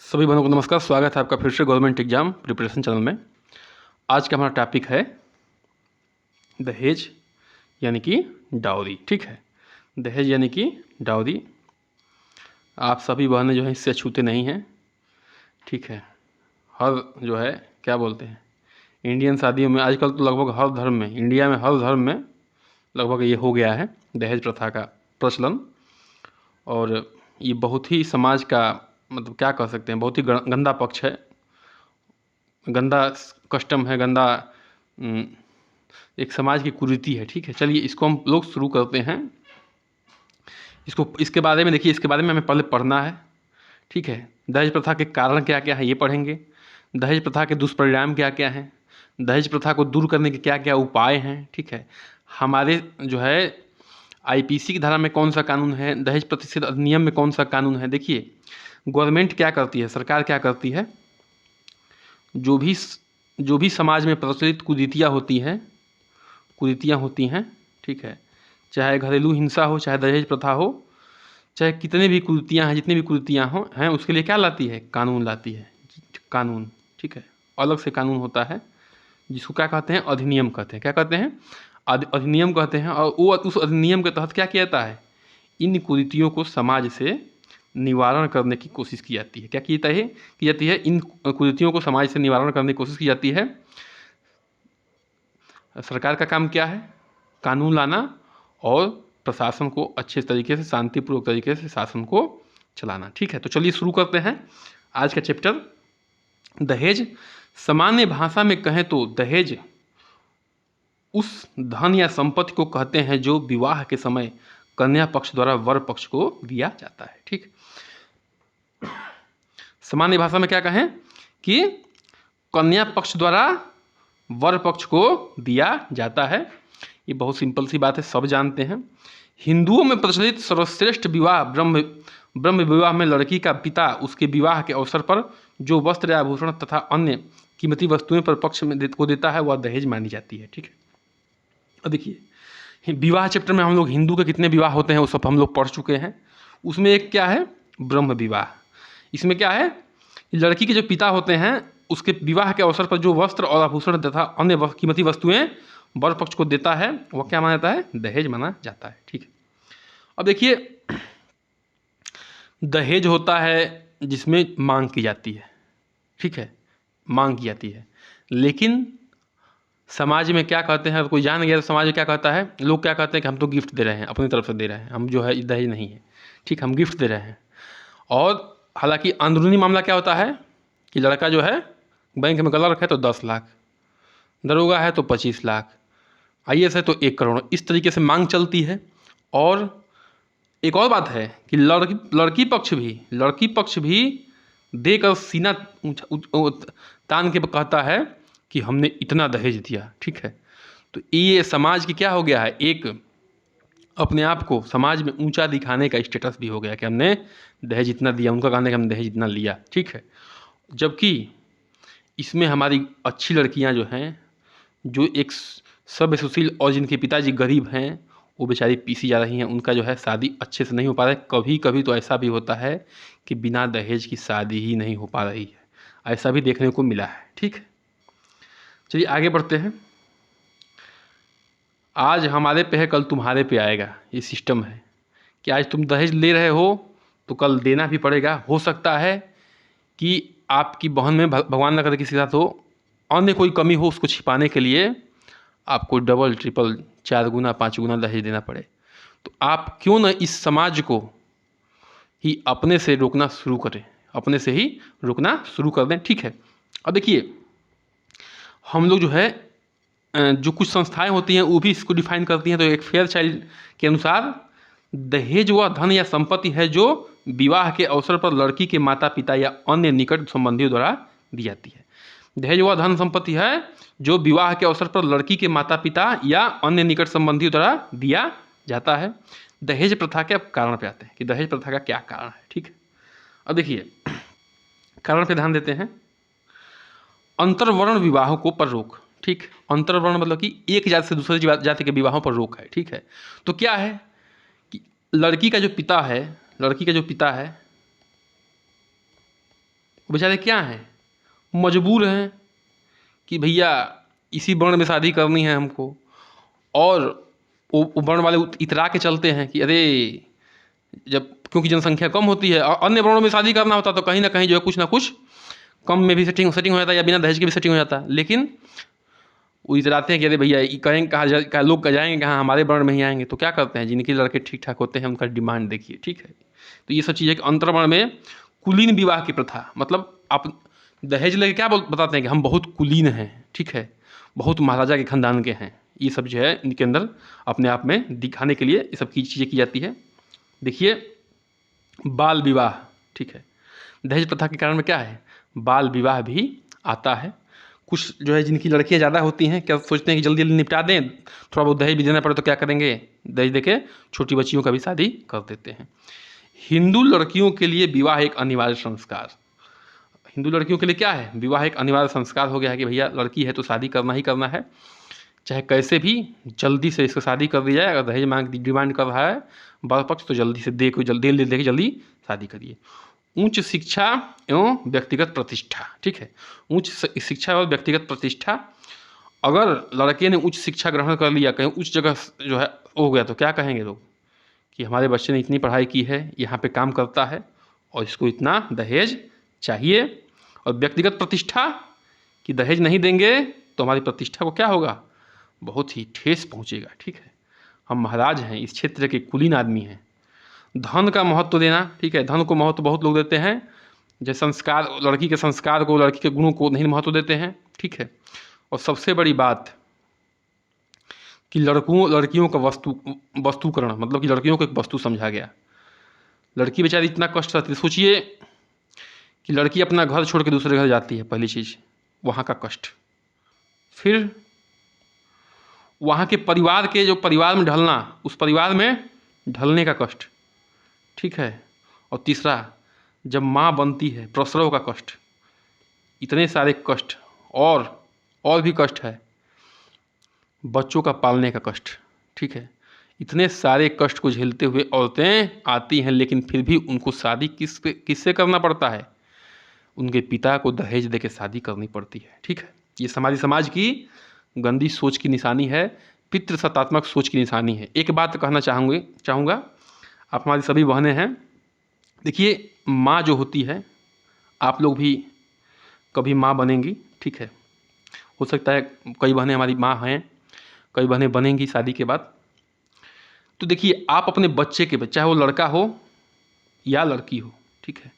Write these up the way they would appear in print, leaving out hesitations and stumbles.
सभी बहनों को नमस्कार। स्वागत है आपका फिर से गवर्नमेंट एग्जाम प्रिपरेशन चैनल में। आज का हमारा टॉपिक है दहेज यानी कि डाउरी। ठीक है, दहेज यानी कि डाउरी। आप सभी बहनें जो हैं इससे अछूते नहीं हैं। ठीक है, हर जो है क्या बोलते हैं, इंडियन शादियों में आजकल तो लगभग हर धर्म में, इंडिया में हर धर्म में लगभग ये हो गया है दहेज प्रथा का प्रचलन। और ये बहुत ही समाज का मतलब क्या कह सकते हैं, बहुत ही गंदा पक्ष है, गंदा कस्टम है, गंदा एक समाज की कुरीति है। ठीक है, चलिए इसको हम लोग शुरू करते हैं। इसके बारे में देखिए, इसके बारे में हमें पहले पढ़ना है। ठीक है, दहेज प्रथा के कारण क्या क्या है ये पढ़ेंगे, दहेज प्रथा के दुष्परिणाम क्या क्या हैं, दहेज प्रथा को दूर करने के क्या क्या उपाय हैं। ठीक है, हमारे जो है आईपीसी की धारा में कौन सा कानून है, दहेज प्रतिषेध अधिनियम में कौन सा कानून है। देखिए गवर्नमेंट क्या करती है, सरकार क्या करती है, जो भी समाज में प्रचलित कुरीतियाँ होती हैं, ठीक है, चाहे घरेलू हिंसा हो, चाहे दहेज प्रथा हो, चाहे कितने भी कुरीतियाँ हैं, जितनी भी कुरीतियाँ हो हैं, उसके लिए क्या लाती है, कानून लाती है। कानून, ठीक है, अलग से कानून होता है जिसको क्या कहते हैं, अधिनियम कहते हैं। क्या कहते हैं, अधिनियम कहते हैं। और वो उस अधिनियम के तहत क्या किया जाता है, इन कुरीतियों को समाज से निवारण करने की कोशिश की जाती है। क्या की जाती है, इन कुरीतियों को समाज से निवारण करने की कोशिश की जाती है। सरकार का काम क्या है, कानून लाना और प्रशासन को अच्छे तरीके से, शांतिपूर्वक तरीके से शासन को चलाना। ठीक है, तो चलिए शुरू करते हैं आज का चैप्टर। दहेज, सामान्य भाषा में कहें तो दहेज उस धन या संपत्ति को कहते हैं जो विवाह के समय कन्या पक्ष द्वारा वर पक्ष को दिया जाता है। ठीक, सामान्य भाषा में क्या कहें कि कन्या पक्ष द्वारा वर पक्ष को दिया जाता है। ये बहुत सिंपल सी बात है, सब जानते हैं। हिंदुओं में प्रचलित सर्वश्रेष्ठ विवाह ब्रह्म विवाह में लड़की का पिता उसके विवाह के अवसर पर जो वस्त्र या आभूषण तथा अन्य कीमती वस्तुएं पर पक्ष में को देता है वह दहेज मानी जाती है। ठीक है, अब देखिए विवाह चैप्टर में हम लोग हिंदू के कितने विवाह होते हैं वो सब हम लोग पढ़ चुके हैं। उसमें एक क्या है, ब्रह्म विवाह। इसमें क्या है, लड़की के जो पिता होते हैं उसके विवाह के अवसर पर जो वस्त्र और आभूषण तथा अन्य कीमती वस्तुएं वर पक्ष को देता है वह क्या माना जाता है, दहेज माना जाता है। ठीक है, अब देखिए दहेज होता है जिसमें मांग की जाती है। ठीक है, मांग की जाती है, लेकिन समाज में क्या कहते हैं, कोई जान गया तो समाज में क्या कहता है, लोग क्या कहते हैं कि हम तो गिफ्ट दे रहे हैं, अपनी तरफ से दे रहे हैं, हम जो है दहेज नहीं है। ठीक, हम गिफ्ट दे रहे हैं। और हालांकि अंदरूनी मामला क्या होता है कि लड़का जो है बैंक में क्लर्क है तो 10 लाख, दरोगा है तो 25 लाख, आईएएस है तो 1 करोड़, इस तरीके से मांग चलती है। और एक और बात है कि लड़की पक्ष भी देकर सीना तान के कहता है कि हमने इतना दहेज दिया। ठीक है, तो ये समाज की क्या हो गया है, एक अपने आप को समाज में ऊंचा दिखाने का स्टेटस भी हो गया कि हमने दहेज इतना दिया, उनका कहना है कि हमने दहेज इतना लिया। ठीक है, जबकि इसमें हमारी अच्छी लड़कियां जो हैं, जो एक सभ्य सुशील और जिनके पिताजी गरीब हैं, वो बेचारी पीसी जा रही हैं, उनका जो है शादी अच्छे से नहीं हो पा रहा है। कभी कभी तो ऐसा भी होता है कि बिना दहेज की शादी ही नहीं हो पा रही है, ऐसा भी देखने को मिला है। ठीक है, चलिए आगे बढ़ते हैं। आज हमारे पे है कल तुम्हारे पे आएगा, ये सिस्टम है कि आज तुम दहेज ले रहे हो तो कल देना भी पड़ेगा। हो सकता है कि आपकी बहन में भगवान न करे किसी के साथ हो, अन्य कोई कमी हो, उसको छिपाने के लिए आपको डबल ट्रिपल 4 गुना 5 गुना दहेज देना पड़े। तो आप क्यों न इस समाज को ही अपने से रोकना शुरू करें, अपने से ही रोकना शुरू कर दें। ठीक है, अब देखिए हम लोग जो है जो कुछ संस्थाएं होती हैं वो भी इसको डिफाइन करती हैं। तो एक फेयर चाइल्ड के अनुसार दहेज वह धन या संपत्ति है जो विवाह के अवसर पर लड़की के माता पिता या अन्य निकट संबंधियों द्वारा दी जाती है। दहेज वह धन संपत्ति है जो विवाह के अवसर पर लड़की के माता पिता या अन्य निकट संबंधियों द्वारा दिया जाता है। दहेज प्रथा के अब कारण पे आते हैं कि दहेज प्रथा का क्या कारण है। ठीक है, अब देखिए कारण पे ध्यान देते हैं। अंतर्वर्ण विवाहों को पर रोक। ठीक, अंतर्वर्ण मतलब कि एक जाति से दूसरी जाति के विवाहों पर रोक है। ठीक है, तो क्या है कि लड़की का जो पिता है बेचारे क्या हैं, मजबूर हैं कि भैया इसी वर्ण में शादी करनी है हमको, और वो वर्ण वाले इतरा के चलते हैं कि अरे जब, क्योंकि जनसंख्या कम होती है और अन्य वर्णों में शादी करना होता तो कहीं ना कहीं जो है कुछ ना कुछ कम में भी सेटिंग हो जाता है, या बिना दहेज के भी सेटिंग हो जाता है। लेकिन वो इतराते हैं कि अरे भैया कहेंगे कहाँ लोग जाएंगे कहाँ, हमारे वर्ण में ही आएंगे। तो क्या करते हैं, जिनके लड़के ठीक ठाक होते हैं उनका डिमांड देखिए, ठीक है। तो ये सब चीज़ है कि अंतर्वर्ण में कुलीन विवाह की प्रथा, मतलब आप दहेज लेके क्या बताते हैं कि हम बहुत कुलीन हैं, ठीक है, बहुत महाराजा के खानदान के हैं। ये सब जो है इनके अंदर अपने आप में दिखाने के लिए ये सब की चीज़ें की जाती है। देखिए बाल विवाह, ठीक है, दहेज प्रथा के कारण में क्या है, बाल विवाह भी आता है। कुछ जो है जिनकी लड़कियां ज़्यादा होती हैं, क्या सोचते हैं कि जल्दी जल्दी निपटा दें, थोड़ा बहुत दहेज भी देना पड़े तो क्या करेंगे, दहेज देके छोटी बच्चियों का भी शादी कर देते हैं। हिंदू लड़कियों के लिए विवाह एक अनिवार्य संस्कार, हिंदू लड़कियों के लिए क्या है, विवाह एक अनिवार्य संस्कार हो गया है कि भैया लड़की है तो शादी करना ही करना है, चाहे कैसे भी जल्दी से इसको शादी कर दी जाए। अगर दहेज मांग डिमांड कर रहा है बर पक्ष तो जल्दी से दे के जल्दी शादी करिए। उच्च शिक्षा एवं व्यक्तिगत प्रतिष्ठा, ठीक है, उच्च शिक्षा और व्यक्तिगत प्रतिष्ठा। अगर लड़के ने उच्च शिक्षा ग्रहण कर लिया, कहीं उच्च जगह जो है हो गया, तो क्या कहेंगे लोग कि हमारे बच्चे ने इतनी पढ़ाई की है, यहाँ पे काम करता है और इसको इतना दहेज चाहिए। और व्यक्तिगत प्रतिष्ठा कि दहेज नहीं देंगे तो हमारी प्रतिष्ठा को क्या होगा, बहुत ही ठेस पहुँचेगा, ठीक है, हम महाराज हैं, इस क्षेत्र के कुलीन आदमी हैं। धन का महत्व देना, ठीक है, धन को महत्व बहुत लोग देते हैं, जैसे संस्कार, लड़की के संस्कार को, लड़की के गुणों को नहीं महत्व देते हैं, ठीक है। और सबसे बड़ी बात कि लड़कियों का वस्तुकरण, मतलब कि लड़कियों को एक वस्तु समझा गया। लड़की बेचारी इतना कष्ट रहती है, सोचिए कि लड़की अपना घर छोड़ के दूसरे घर जाती है, पहली चीज़ वहाँ का कष्ट, फिर वहाँ के परिवार के, जो परिवार में ढलना, उस परिवार में ढलने का कष्ट, ठीक है। और तीसरा जब माँ बनती है, प्रसव का कष्ट, इतने सारे कष्ट, और भी कष्ट है, बच्चों का पालने का कष्ट, ठीक है। इतने सारे कष्ट को झेलते हुए औरतें आती हैं, लेकिन फिर भी उनको शादी किससे करना पड़ता है, उनके पिता को दहेज देके शादी करनी पड़ती है, ठीक है। ये हमारी समाज की गंदी सोच की निशानी है, पितृसत्तात्मक सोच की निशानी है। एक बात कहना चाहूँगा, आप हमारी सभी बहनें हैं, देखिए माँ जो होती है, आप लोग भी कभी माँ बनेंगी, ठीक है, हो सकता है कई बहनें हमारी माँ हैं, कई बहनें बनेंगी शादी के बाद। तो देखिए आप अपने बच्चे के, चाहे वो लड़का हो या लड़की हो, ठीक है,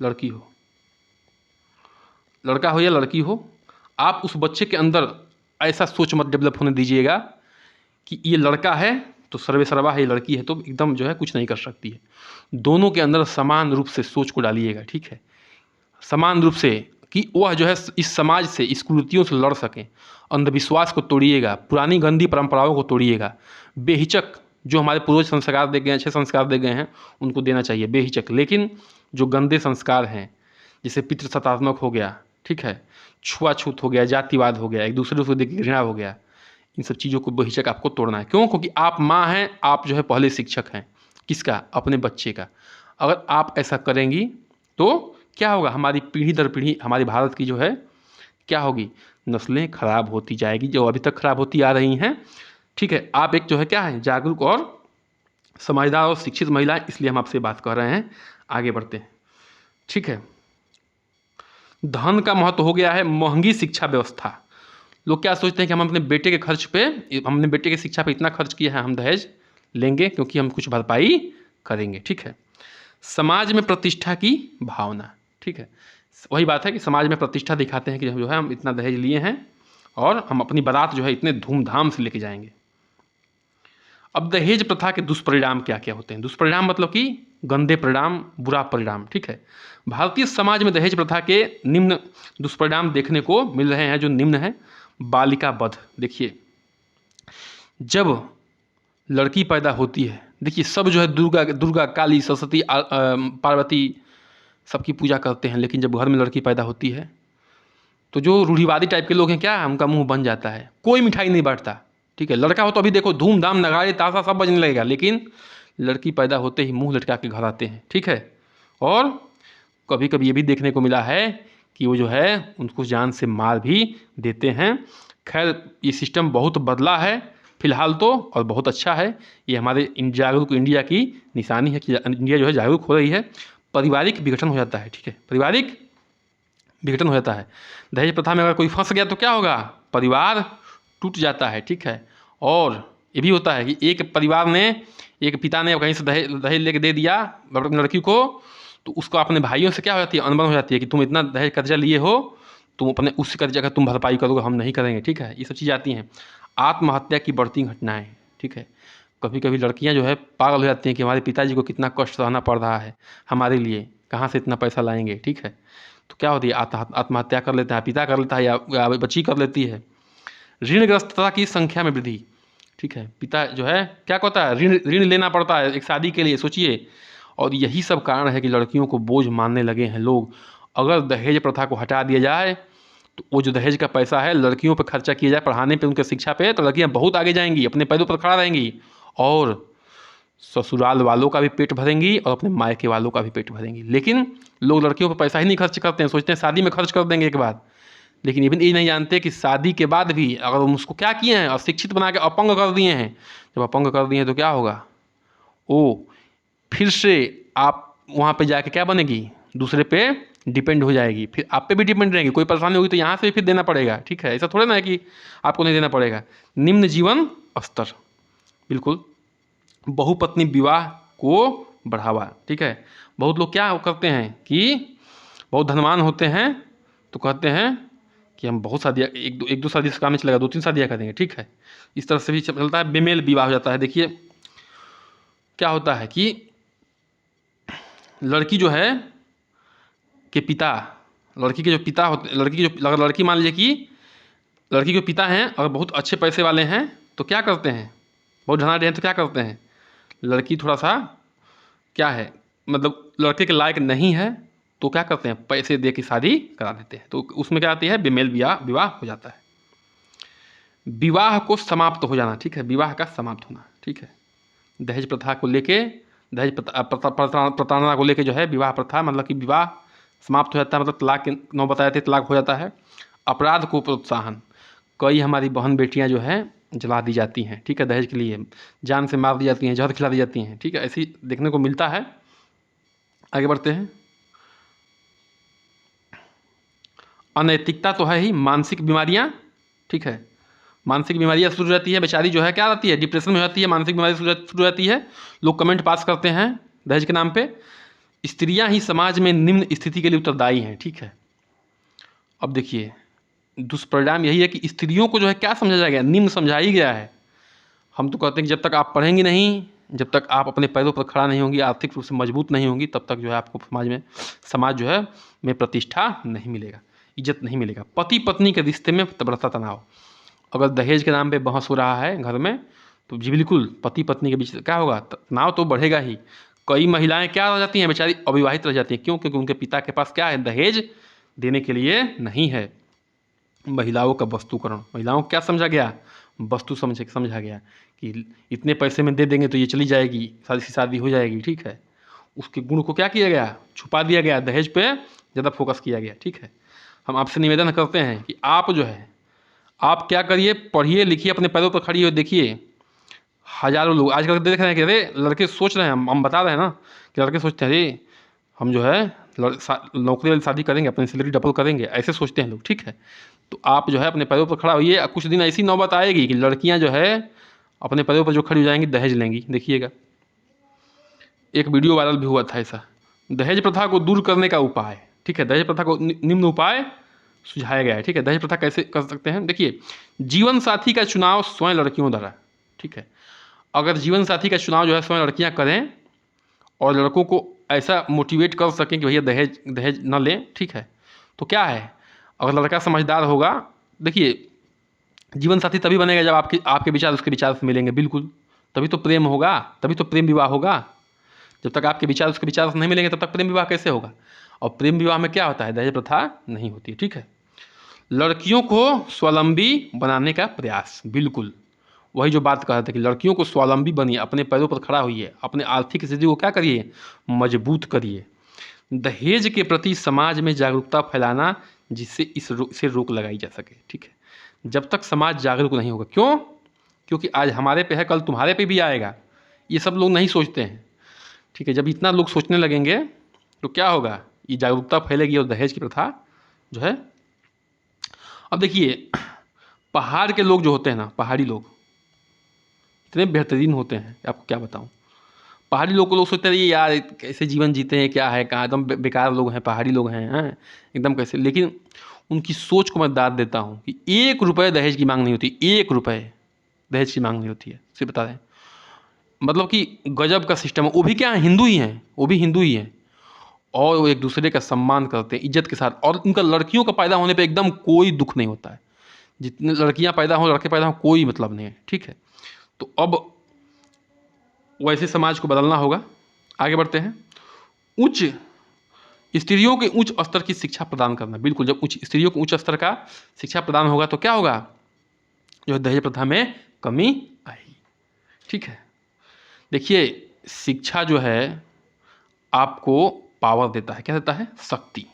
लड़की हो, लड़का हो या लड़की हो, आप उस बच्चे के अंदर ऐसा सोच मत डेवलप होने दीजिएगा कि ये लड़का है तो सर्वे सर्वा है, ये लड़की है तो एकदम जो है कुछ नहीं कर सकती है। दोनों के अंदर समान रूप से सोच को डालिएगा, ठीक है, समान रूप से, कि वह जो है इस समाज से, इस कुरीतियों से लड़ सकें। अंधविश्वास को तोड़िएगा, पुरानी गंदी परंपराओं को तोड़िएगा, बेहिचक जो हमारे पूर्वज संस्कार दे गए हैं, अच्छे संस्कार दे गए हैं, उनको देना चाहिए बेहिचक। लेकिन जो गंदे संस्कार हैं, जैसे पितृसत्तात्मक हो गया, ठीक है, छुआछूत हो गया, जातिवाद हो गया, एक दूसरे को देख के घृणा हो गया, इन सब चीज़ों को बेहिचक आपको तोड़ना है। क्यों? क्योंकि आप माँ हैं, आप जो है पहले शिक्षक हैं, किसका, अपने बच्चे का। अगर आप ऐसा करेंगी तो क्या होगा, हमारी पीढ़ी दर पीढ़ी, हमारी भारत की जो है क्या होगी, नस्लें खराब होती जाएगी, जो अभी तक खराब होती आ रही हैं, ठीक है। आप एक जो है क्या है, जागरूक और समझदार और शिक्षित महिला, इसलिए हम आपसे बात कर रहे हैं। आगे बढ़ते हैं, ठीक है। धन का महत्व हो गया है, महंगी शिक्षा व्यवस्था। लोग क्या सोचते हैं कि हम अपने बेटे के खर्च पे, हमने बेटे की शिक्षा पे इतना खर्च किया है, हम दहेज लेंगे क्योंकि हम कुछ भरपाई करेंगे, ठीक है। समाज में प्रतिष्ठा की भावना, ठीक है, वही बात है कि समाज में प्रतिष्ठा दिखाते हैं कि जो है हम इतना दहेज लिए हैं और हम अपनी बारात जो है इतने धूमधाम से लेके जाएंगे। अब दहेज प्रथा के दुष्परिणाम क्या क्या होते हैं, दुष्परिणाम मतलब कि गंदे परिणाम, बुरा परिणाम, ठीक है। भारतीय समाज में दहेज प्रथा के निम्न दुष्परिणाम देखने को मिल रहे हैं, जो निम्न है। बालिका वध, देखिए जब लड़की पैदा होती है, देखिए सब जो है दुर्गा काली सरस्वती पार्वती सबकी पूजा करते हैं, लेकिन जब घर में लड़की पैदा होती है तो जो रूढ़िवादी टाइप के लोग हैं, क्या उनका मुंह बन जाता है, कोई मिठाई नहीं बांटता, ठीक है। लड़का हो तो अभी देखो धूमधाम नगाड़े ताशा सब बजने लगेगा, लेकिन लड़की पैदा होते ही मुंह लटका के घर आते हैं, ठीक है। और कभी कभी ये भी देखने को मिला है कि वो जो है उनको जान से मार भी देते हैं। खैर ये सिस्टम बहुत बदला है फिलहाल तो, और बहुत अच्छा है। ये हमारे जागरूक इंडिया की निशानी है कि इंडिया जो है जागरूक हो रही है। पारिवारिक विघटन हो जाता है, ठीक है, पारिवारिक विघटन हो जाता है। दहेज प्रथा में अगर कोई फंस गया तो क्या होगा, परिवार टूट जाता है, ठीक है। और ये भी होता है कि एक परिवार ने, एक पिता ने कहीं से दहेज दहेज लेके दे दिया अपनी लड़की को, तो उसको अपने भाइयों से क्या हो जाती है, अनबन हो जाती है कि तुम इतना दहेज कर्जा लिए हो, तुम अपने उस कर्जे का तुम भरपाई करोगे, हम नहीं करेंगे, ठीक है। ये सब चीज़ें आती हैं। आत्महत्या की बढ़ती घटनाएं, ठीक है। कभी कभी लड़कियां जो है पागल हो जाती हैं कि हमारे पिताजी को कितना कष्ट सहना पड़ रहा है हमारे लिए, कहाँ से इतना पैसा लाएंगे, ठीक है। तो क्या होती है, आत्महत्या कर लेता है, पिता कर लेता है या बच्ची कर लेती है। ऋणग्रस्तता की संख्या में वृद्धि, ठीक है। पिता जो है क्या कहता है, ऋण ऋण लेना पड़ता है एक शादी के लिए, सोचिए। और यही सब कारण है कि लड़कियों को बोझ मानने लगे हैं लोग। अगर दहेज प्रथा को हटा दिया जाए तो वो जो दहेज का पैसा है लड़कियों पर खर्चा किया जाए, पढ़ाने पे, उनके शिक्षा पे, तो लड़कियां बहुत आगे जाएंगी, अपने पैरों पर खड़ा रहेंगी, और ससुराल वालों का भी पेट भरेंगी और अपने मायके वालों का भी पेट भरेंगी। लेकिन लोग लड़कियों पर पैसा ही नहीं खर्च करते हैं, सोचते हैं शादी में खर्च कर देंगे एक बार। लेकिन ये नहीं जानते कि शादी के बाद भी अगर हम उसको क्या किए हैं, अशिक्षित बना के अपंग कर दिए हैं, जब अपंग कर दिए हैं तो क्या होगा, वो फिर से आप वहाँ पे जाके क्या बनेगी, दूसरे पे डिपेंड हो जाएगी, फिर आप पे भी डिपेंड रहेंगी। कोई परेशानी होगी तो यहाँ से फिर देना पड़ेगा, ठीक है। ऐसा थोड़ा ना है कि आपको नहीं देना पड़ेगा। निम्न जीवन स्तर, बिल्कुल। बहुपत्नी विवाह को बढ़ावा, ठीक है। बहुत लोग क्या करते हैं कि बहुत धनवान होते हैं तो कहते हैं कि हम बहुत शादियाँ, एक दो शादी से काम नहीं चलेगा, 2-3 शादियाँ करेंगे, ठीक है। इस तरह से भी चलता है, बेमेल विवाह हो जाता है। देखिए क्या होता है कि लड़की जो है के पिता, लड़की के जो पिता होते, लड़की की जो, अगर लड़की मान लीजिए कि लड़की के पिता हैं और बहुत अच्छे पैसे वाले हैं तो क्या करते हैं, बहुत धनाढ़ हैं तो क्या करते हैं, लड़की थोड़ा सा क्या है, मतलब लड़के के लायक नहीं है तो क्या करते हैं, पैसे दे के शादी करा देते हैं। तो उसमें क्या आती है, बेमेल विवाह हो जाता है। विवाह को समाप्त हो जाना, ठीक है, विवाह का समाप्त होना, ठीक है। दहेज प्रथा को लेके, दहेज प्रताड़ना को लेके जो है विवाह प्रथा, मतलब कि विवाह समाप्त हो जाता है, मतलब तलाक के 9 बताए थे, तलाक हो जाता है। अपराध को प्रोत्साहन, कई हमारी बहन बेटियां जो है जला दी जाती हैं, ठीक है, दहेज के लिए जान से मार दी जाती हैं, जहर खिला दी जाती हैं, ठीक है, ऐसी देखने को मिलता है। आगे बढ़ते हैं। अनैतिकता तो है ही, मानसिक बीमारियां, ठीक है, मानसिक बीमारियां शुरू हो जाती है, बेचारी जो है क्या रहती है, डिप्रेशन में जाती है, मानसिक बीमारी शुरू हो जाती है। लोग कमेंट पास करते हैं दहेज के नाम पे। स्त्रियां ही समाज में निम्न स्थिति के लिए उत्तरदायी हैं, ठीक है। अब देखिए दुष्परिणाम यही है कि स्त्रियों को जो है क्या समझा जाएगा, निम्न समझा ही गया है। हम तो कहते हैं कि जब तक आप पढ़ेंगी नहीं, जब तक आप अपने पैरों पर खड़ा नहीं होंगी, आर्थिक रूप से मजबूत नहीं होंगी, तब तक जो है आपको समाज जो है में प्रतिष्ठा नहीं मिलेगा, इज्जत नहीं मिलेगा। पति पत्नी के रिश्ते में बढ़ता तनाव, अगर दहेज के नाम पे बहस हो रहा है घर में तो जी बिल्कुल पति पत्नी के बीच क्या होगा, तनाव तो बढ़ेगा ही। कई महिलाएं क्या रह जाती हैं, बेचारी अविवाहित रह जाती हैं, क्यों, क्योंकि उनके पिता के पास क्या है, दहेज देने के लिए नहीं है। महिलाओं का वस्तुकरण, महिलाओं को क्या समझा गया, वस्तु समझा गया कि इतने पैसे में दे देंगे तो ये चली जाएगी, शादी हो जाएगी, ठीक है। उसके गुण को क्या किया गया, छुपा दिया गया, दहेज पे ज़्यादा फोकस किया गया, ठीक है। हम आपसे निवेदन करते हैं कि आप जो है, आप क्या करिए, पढ़िए लिखिए, अपने पैरों पर खड़ी हो। देखिए हज़ारों लोग आजकल देख रहे हैं कि अरे लड़के सोच रहे हैं, हम बता रहे हैं ना कि लड़के सोचते हैं अरे हम जो है नौकरी वाली शादी करेंगे, अपनी सैलरी डबल करेंगे, ऐसे सोचते हैं लोग, ठीक है। तो आप जो है अपने पैरों पर खड़ा होइए। कुछ दिन ऐसी नौबत आएगी कि लड़कियां जो है अपने पैरों पर जो खड़ी हो जाएंगी, दहेज लेंगी। देखिएगा एक वीडियो वायरल भी हुआ था ऐसा, दहेज प्रथा को दूर करने का उपाय, ठीक है, दहेज प्रथा को निम्न उपाय सुझाया गया है, ठीक है। दहेज प्रथा कैसे कर सकते हैं, देखिए जीवन साथी का चुनाव स्वयं लड़कियों द्वारा, ठीक है। अगर जीवन साथी का चुनाव जो है स्वयं लड़कियां करें और लड़कों को ऐसा मोटिवेट कर सकें कि भैया दहेज दहेज न लें, ठीक है, तो क्या है, अगर लड़का समझदार होगा, देखिए जीवन साथी तभी बनेगा जब आपके विचार उसके विचार से मिलेंगे, बिल्कुल, तभी तो प्रेम होगा, तभी तो प्रेम विवाह होगा। जब तक आपके विचार उसके विचार से नहीं मिलेंगे तब तक प्रेम विवाह कैसे होगा। और प्रेम विवाह में क्या होता है, दहेज प्रथा नहीं होती, ठीक है। लड़कियों को स्वावलंबी बनाने का प्रयास, बिल्कुल वही जो बात कह रहे थे कि लड़कियों को स्वावलंबी बनिए, अपने पैरों पर खड़ा होइए, अपने आर्थिक स्थिति को क्या करिए, मजबूत करिए। दहेज के प्रति समाज में जागरूकता फैलाना, जिससे इसे रोक लगाई जा सके। ठीक है, जब तक समाज जागरूक नहीं होगा, क्यों? क्योंकि आज हमारे पे है, कल तुम्हारे पे भी आएगा। ये सब लोग नहीं सोचते हैं। ठीक है, जब इतना लोग सोचने लगेंगे तो क्या होगा, ये जागरूकता फैलेगी और दहेज की प्रथा जो है। अब देखिए, पहाड़ के लोग जो होते हैं ना, पहाड़ी लोग इतने बेहतरीन होते हैं, आपको क्या बताऊं। पहाड़ी लोग को लोग सोचते हैं ये यार कैसे जीवन जीते हैं, क्या है, कहाँ, एकदम बेकार लोग हैं, पहाड़ी लोग हैं एकदम कैसे। लेकिन उनकी सोच को मैं दाद देता हूँ कि 1 रुपये दहेज की मांग नहीं होती, 1 रुपये दहेज की मांग नहीं होती है, सिर्फ बता दें। मतलब कि गजब का सिस्टम है। वो भी क्या है, हिंदू ही हैं, वो भी हिंदू ही हैं, और वो एक दूसरे का सम्मान करते हैं इज्जत के साथ। और उनका लड़कियों का पैदा होने पे एकदम कोई दुख नहीं होता है। जितने लड़कियां पैदा हों, लड़के पैदा हों, कोई मतलब नहीं है। ठीक है, तो अब वैसे समाज को बदलना होगा। आगे बढ़ते हैं। उच्च स्त्रियों के उच्च स्तर की शिक्षा प्रदान करना, बिल्कुल। जब उच्च स्त्रियों को उच्च स्तर का शिक्षा प्रदान होगा तो क्या होगा, जो दहेज प्रथा में कमी आएगी। ठीक है, देखिए, शिक्षा जो है आपको पावर देता है। क्या देता है? शक्ति।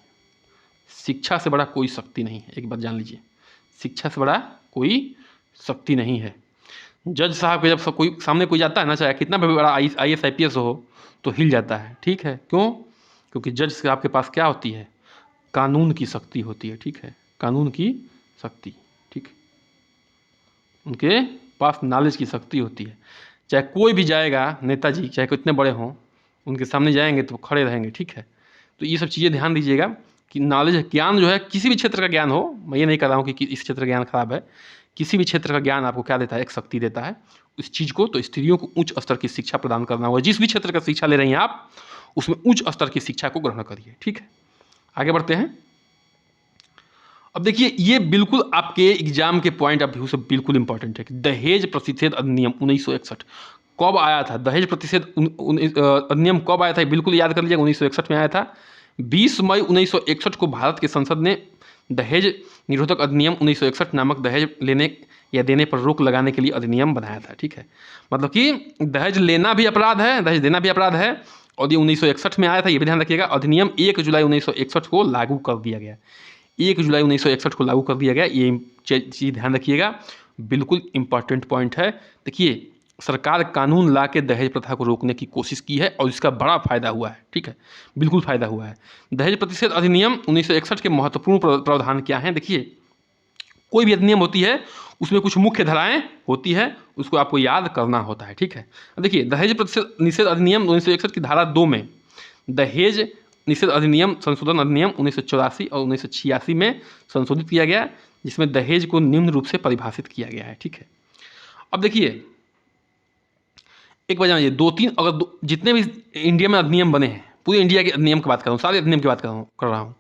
शिक्षा से बड़ा कोई शक्ति नहीं है, एक बात जान लीजिए। शिक्षा से बड़ा कोई शक्ति नहीं है। जज साहब के जब कोई सामने कोई जाता है ना, चाहे कितना भी बड़ा IAS IPS हो, तो हिल जाता है। ठीक है, क्यों? क्योंकि जज से आपके पास क्या होती है, कानून की शक्ति होती है। ठीक है, कानून की शक्ति। ठीक, उनके पास नॉलेज की शक्ति होती है। चाहे कोई भी जाएगा, नेताजी चाहे कितने बड़े हों, उनके सामने जाएंगे तो खड़े रहेंगे। ठीक है, तो ये सब चीज़ें ध्यान दीजिएगा कि नॉलेज, ज्ञान जो है, किसी भी क्षेत्र का ज्ञान हो, मैं ये नहीं कह रहा हूँ कि इस क्षेत्र का ज्ञान खराब है, किसी भी क्षेत्र का ज्ञान आपको क्या देता है, एक शक्ति देता है उस चीज़ को। तो स्त्रियों को उच्च स्तर की शिक्षा प्रदान करना होगा। जिस भी क्षेत्र का शिक्षा ले रही हैं आप, उसमें उच्च स्तर की शिक्षा को ग्रहण करिए। ठीक है, आगे बढ़ते हैं। अब देखिए, ये बिल्कुल आपके एग्जाम के पॉइंट ऑफ व्यू से बिल्कुल इंपॉर्टेंट है कि दहेज प्रतिषेध अधिनियम 1961 कब आया था। दहेज प्रतिषेध अधिनियम कब आया था, बिल्कुल याद कर लीजिएगा। 1961 में आया था। 20 मई 1961 को भारत के संसद ने दहेज निरोधक अधिनियम 1961 नामक दहेज लेने या देने पर रोक लगाने के लिए अधिनियम बनाया था। ठीक है, मतलब कि दहेज लेना भी अपराध है, दहेज देना भी अपराध है। और ये 1961 में आया था, ये भी ध्यान रखिएगा। अधिनियम 1 जुलाई 1961 को लागू कर दिया गया। 1 जुलाई 1961 को लागू कर दिया गया। ये चीज़ ध्यान रखिएगा, बिल्कुल इंपॉर्टेंट पॉइंट है। देखिए, सरकार कानून ला के दहेज प्रथा को रोकने की कोशिश की है और इसका बड़ा फायदा हुआ है। ठीक है, बिल्कुल फायदा हुआ है। दहेज प्रतिषेध अधिनियम 1961 के महत्वपूर्ण प्रावधान क्या हैं? देखिए, कोई भी अधिनियम होती है उसमें कुछ मुख्य धाराएं होती है, उसको आपको याद करना होता है। ठीक है, देखिए, दहेज प्रतिषेध निषेध अधिनियम 1961 की धारा 2 में दहेज निषेध अधिनियम संशोधन अधिनियम 1984 और 1986 में संशोधित किया गया, जिसमें दहेज को निम्न रूप से परिभाषित किया गया है। ठीक है, अब देखिए, एक बार जानिए, 2-3 अगर जितने भी इंडिया में अधिनियम बने हैं, पूरे इंडिया के अधिनियम की बात कर रहा हूँ, सारे अधिनियम की बात कर रहा हूँ,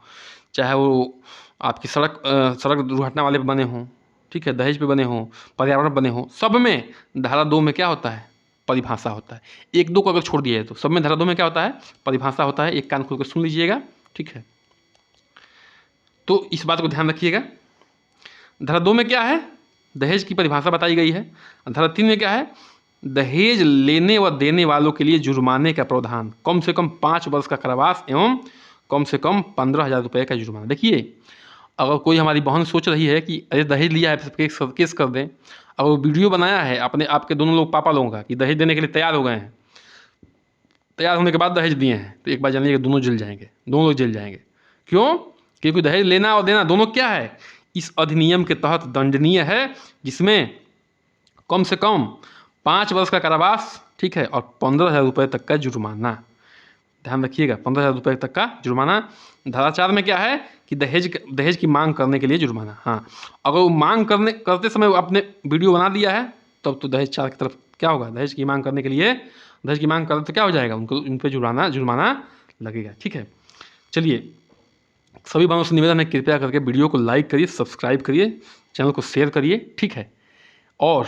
चाहे वो आपकी सड़क दुर्घटना वाले पे बने हों, ठीक है, दहेज पे बने हों, पर्यावरण बने हों, सब में धारा 2 में क्या होता है, परिभाषा होता है। 1-2 को अगर छोड़ दिया है तो सब में धारा 2 में क्या होता है, परिभाषा होता है। एक कान खोल कर सुन लीजिएगा। ठीक है, तो इस बात को ध्यान रखिएगा। धारा 2 में क्या है, दहेज की परिभाषा बताई गई है। धारा 3 में क्या है, दहेज लेने व देने वालों के लिए जुर्माने का प्रावधान, कम से कम 5 वर्ष का कारावास एवं कम से कम 15,000 रुपये का जुर्माना। देखिए, अगर कोई हमारी बहन सोच रही है कि अरे दहेज लिया है तो केस कर दें, और वो वीडियो बनाया है अपने आपके दोनों लोग पापा लोगों का कि दहेज देने के लिए तैयार हो गए हैं, तैयार होने के बाद दहेज दिए हैं, तो एक बार जानिए दोनों जेल जाएंगे, दोनों लोग जेल जाएंगे। क्यों? क्योंकि दहेज लेना और देना दोनों क्या है, इस अधिनियम के तहत दंडनीय है, जिसमें कम से कम 5 वर्ष का कारावास, ठीक है, और 15,000 रुपये तक का जुर्माना। ध्यान रखिएगा, 15,000 रुपये तक का जुर्माना। धारा 4 में क्या है कि दहेज की मांग करने के लिए जुर्माना। हाँ, अगर वो मांग करते समय आपने वीडियो बना दिया है, तब तो दहेज 4 की तरफ क्या होगा, दहेज की मांग करने के लिए, दहेज की मांग करते तो क्या हो जाएगा, उनको उन पर जुर्माना लगेगा। ठीक है, चलिए, सभी बहनों से निवेदन है, कृपया करके वीडियो को लाइक करिए, सब्सक्राइब करिए, चैनल को शेयर करिए। ठीक है, और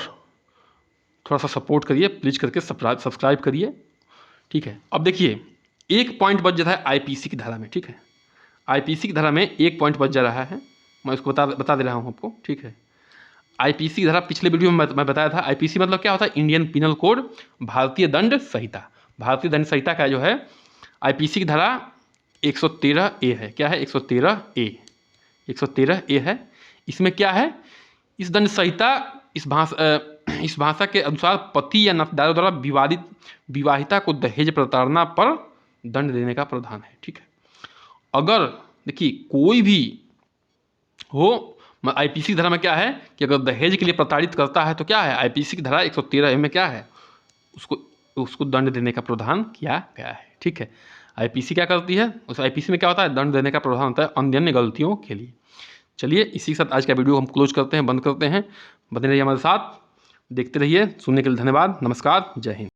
थोड़ा सा सपोर्ट करिए, प्लीज़ करके सब्सक्राइब करिए। ठीक है, अब देखिए, एक पॉइंट बच जाता है IPC की धारा में। ठीक है, IPC की धारा में एक पॉइंट बच जा रहा है, मैं उसको बता दे रहा हूँ आपको। ठीक है, IPC की धारा पिछले वीडियो में मैं बताया था। IPC मतलब क्या होता है, इंडियन पिनल कोड, भारतीय दंड संहिता। भारतीय दंड संहिता का जो है IPC की धारा 113A है। क्या है? 113A, 113A है। इसमें क्या है? इस दंड संहिता इस भाषा के अनुसार पति या नातेदारों द्वारा विवाहिता को दहेज प्रताड़ना पर दंड देने का प्रावधान है। ठीक है। अगर देखिए कोई भी हो, आईपीसी धारा में क्या है कि अगर दहेज के लिए प्रताड़ित करता है तो क्या है? आईपीसी की धारा 113A में क्या है? उसको दंड देने का प्रावधान किया गया है। ठीक है। आईपीसी क्या करती है? उस आईपीसी में क्या होता है? दंड देने का प्रावधान होता है अन्य गलतियों के लिए। चलिए इसी के साथ आज का वीडियो हम क्लोज करते हैं, बंद करते हैं। बने रहिए हमारे साथ, देखते रहिए। सुनने के लिए धन्यवाद। नमस्कार, जय हिंद।